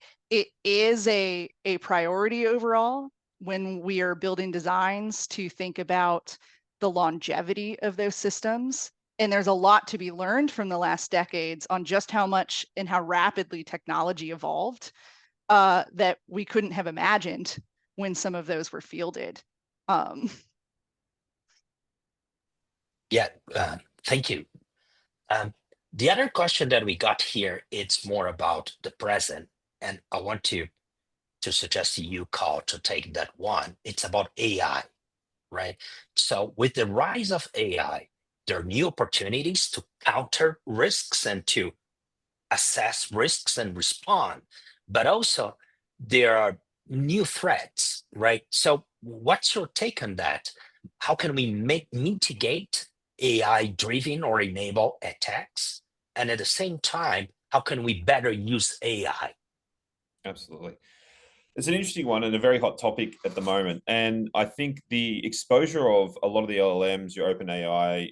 is a priority overall when we are building designs to think about the longevity of those systems. And there's a lot to be learned from the last decades on just how much and how rapidly technology evolved that we couldn't have imagined when some of those were fielded. Yeah, thank you. The other question that we got here, it's more about the present, and I want to suggest to you, Carl, to take that one. It's about AI, right? So with the rise of AI, there are new opportunities to counter risks and to assess risks and respond, but also there are new threats, right? So what's your take on that? How can we mitigate AI driven or enable attacks? And at the same time, how can we better use AI? Absolutely. It's an interesting one and a very hot topic at the moment. And I think the exposure of a lot of the LLMs, your OpenAI,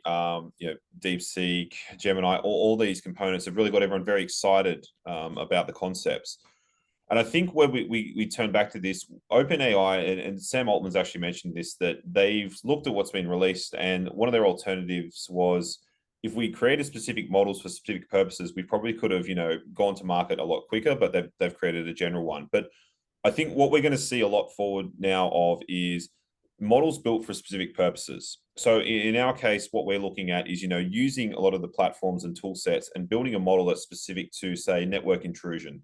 DeepSeek, Gemini, all these components have really got everyone very excited about the concepts. And I think when we turn back to this, OpenAI, and Sam Altman's actually mentioned this, that they've looked at what's been released, and one of their alternatives was, if we created specific models for specific purposes, we probably could have, gone to market a lot quicker, but they've created a general one. But I think what we're going to see a lot forward now of is models built for specific purposes. So in our case, what we're looking at is, using a lot of the platforms and tool sets and building a model that's specific to, say, network intrusion,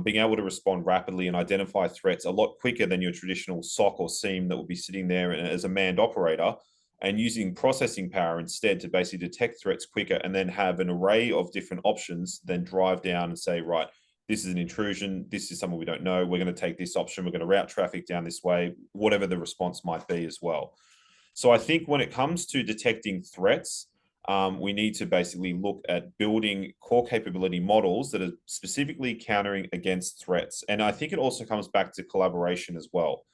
being able to respond rapidly and identify threats a lot quicker than your traditional SOC or SIEM that would be sitting there as a manned operator, and using processing power instead to basically detect threats quicker and then have an array of different options, then drive down and say, right, this is an intrusion, this is someone we don't know, we're going to take this option, we're going to route traffic down this way, whatever the response might be as well. So I think when it comes to detecting threats, we need to basically look at building core capability models that are specifically countering against threats. And I think it also comes back to collaboration as well.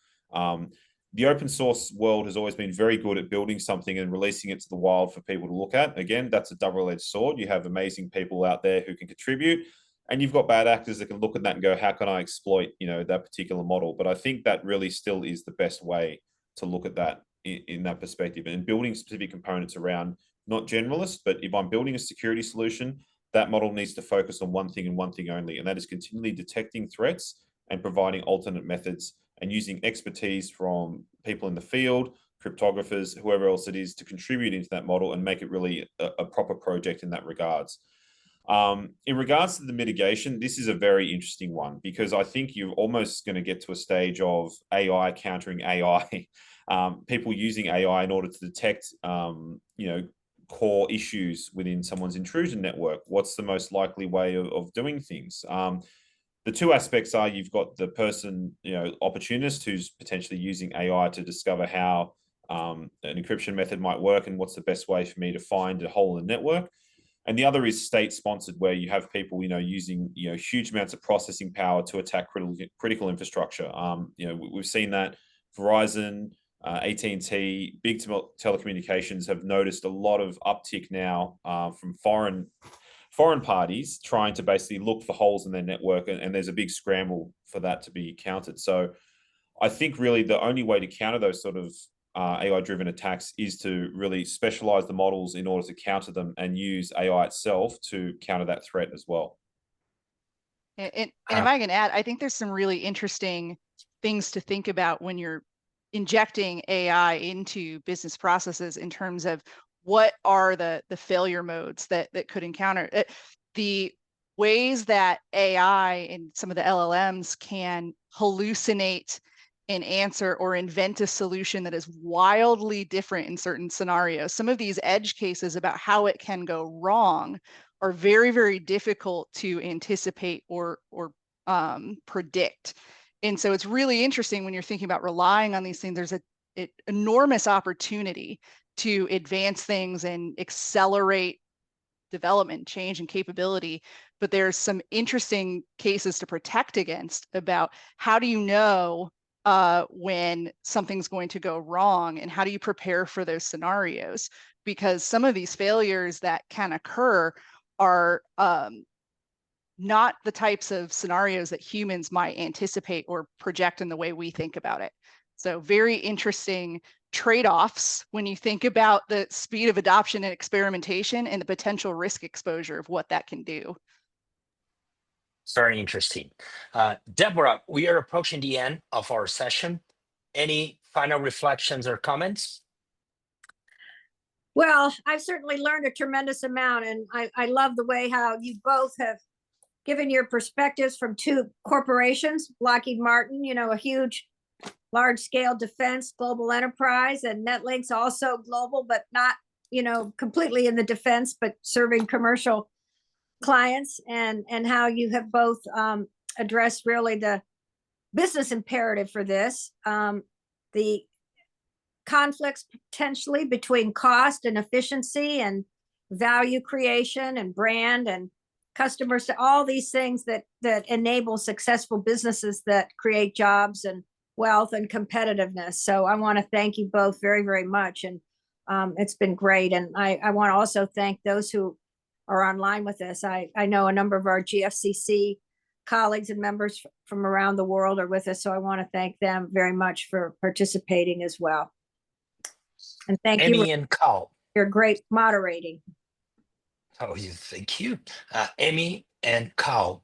The open source world has always been very good at building something and releasing it to the wild for people to look at. Again, that's a double-edged sword. You have amazing people out there who can contribute, and you've got bad actors that can look at that and go, how can I exploit, that particular model? But I think that really still is the best way to look at that in that perspective, and building specific components around not generalist, but if I'm building a security solution, that model needs to focus on one thing and one thing only, and that is continually detecting threats and providing alternate methods and using expertise from people in the field, cryptographers, whoever else it is, to contribute into that model and make it really a proper project in that regards. In regards to the mitigation, this is a very interesting one, because I think you're almost going to get to a stage of AI countering AI, people using AI in order to detect, core issues within someone's intrusion network. What's the most likely way of doing things? The two aspects are, you've got the person, opportunist, who's potentially using AI to discover how an encryption method might work and what's the best way for me to find a hole in the network. And the other is state-sponsored, where you have people, using huge amounts of processing power to attack critical infrastructure. We've seen that Verizon, AT&T, big telecommunications have noticed a lot of uptick now from foreign parties trying to basically look for holes in their network, and there's a big scramble for that to be countered. So I think really the only way to counter those sort of AI-driven attacks is to really specialize the models in order to counter them, and use AI itself to counter that threat as well. And if I can add, I think there's some really interesting things to think about when you're injecting AI into business processes, in terms of what are the failure modes that could encounter it. The ways that AI and some of the LLMs can hallucinate an answer or invent a solution that is wildly different in certain scenarios. Some of these edge cases about how it can go wrong are very, very difficult to anticipate or predict. And so it's really interesting when you're thinking about relying on these things. There's an enormous opportunity to advance things and accelerate development, change, and capability. But there's some interesting cases to protect against, about how do you know when something's going to go wrong, and how do you prepare for those scenarios? Because some of these failures that can occur are not the types of scenarios that humans might anticipate or project in the way we think about it. So very interesting trade-offs when you think about the speed of adoption and experimentation, and the potential risk exposure of what that can do. Very interesting. Deborah, we are approaching the end of our session. Any final reflections or comments? Well, I've certainly learned a tremendous amount, and I love the way how you both have given your perspectives from two corporations, Lockheed Martin, a huge, large-scale defense global enterprise, and NetLink's also global, but not, completely in the defense, but serving commercial clients, and how you have both addressed really the business imperative for this, the conflicts potentially between cost and efficiency, and value creation and brand and customers, to all these things that enable successful businesses that create jobs and wealth and competitiveness. So I want to thank you both very, very much, and it's been great. And I want to also thank those who are online with us. I know a number of our GFCC colleagues and members from around the world are with us, so I want to thank them very much for participating as well. And thank you, Amy and Carl. you're great moderating. Oh, thank you. Amy and Carl,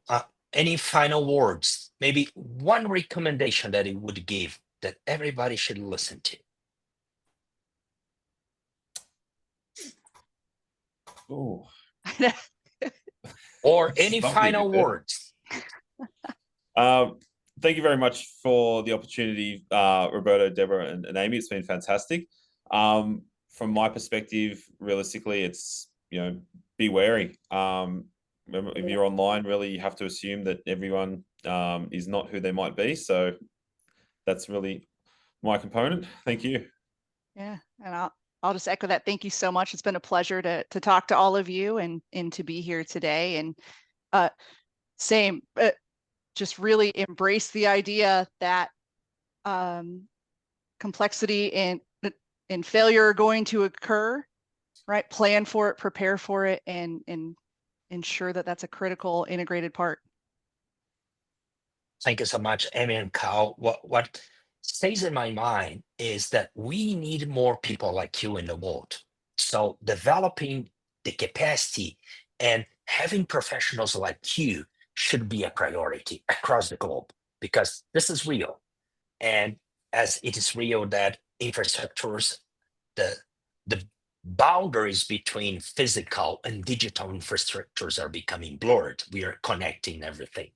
any final words? Maybe one recommendation that you would give that everybody should listen to? Oh. Or any final words? Thank you very much for the opportunity, Roberto, Deborah, and Amy. It's been fantastic. From my perspective, realistically, it's, be wary. if you're online, really, you have to assume that everyone is not who they might be. So that's really my component. Thank you. Yeah, and I'll just echo that. Thank you so much. It's been a pleasure to talk to all of you and to be here today. And same, just really embrace the idea that complexity and failure are going to occur, right? Plan for it, prepare for it, and ensure that that's a critical integrated part. Thank you so much, Amy and Kyle. What stays in my mind is that we need more people like you in the world. So developing the capacity and having professionals like you should be a priority across the globe, because this is real. And as it is real that infrastructures, the boundaries between physical and digital infrastructures are becoming blurred. We are connecting everything.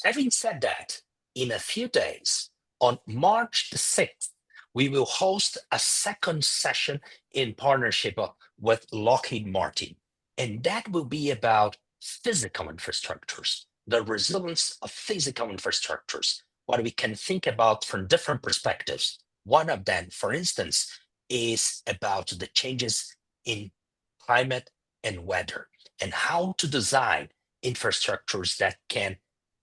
Having said that, in a few days, on March the 6th, we will host a second session in partnership with Lockheed Martin. And that will be about physical infrastructures, the resilience of physical infrastructures, what we can think about from different perspectives. One of them, for instance, is about the changes in climate and weather, and how to design infrastructures that can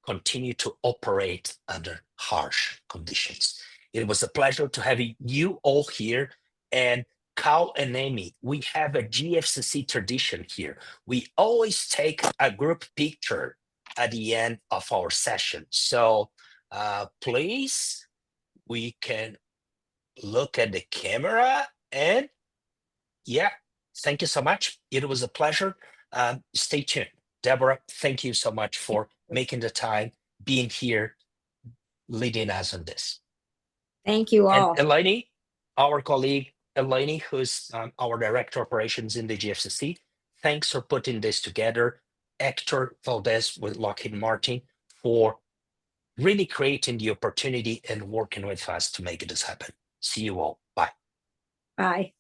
continue to operate under harsh conditions. It was a pleasure to have you all here. And Kyle and Amy, we have a GFCC tradition here. We always take a group picture at the end of our session. So please, we can look at the camera, and yeah, thank you so much. It was a pleasure. Stay tuned. Deborah, thank you so much for making the time, being here, leading us on this. Thank you And all. Eleni, our colleague, Eleni, who's our Director of Operations in the GFCC, thanks for putting this together. Hector Valdez with Lockheed Martin for really creating the opportunity and working with us to make this happen. See you all. Bye. Bye.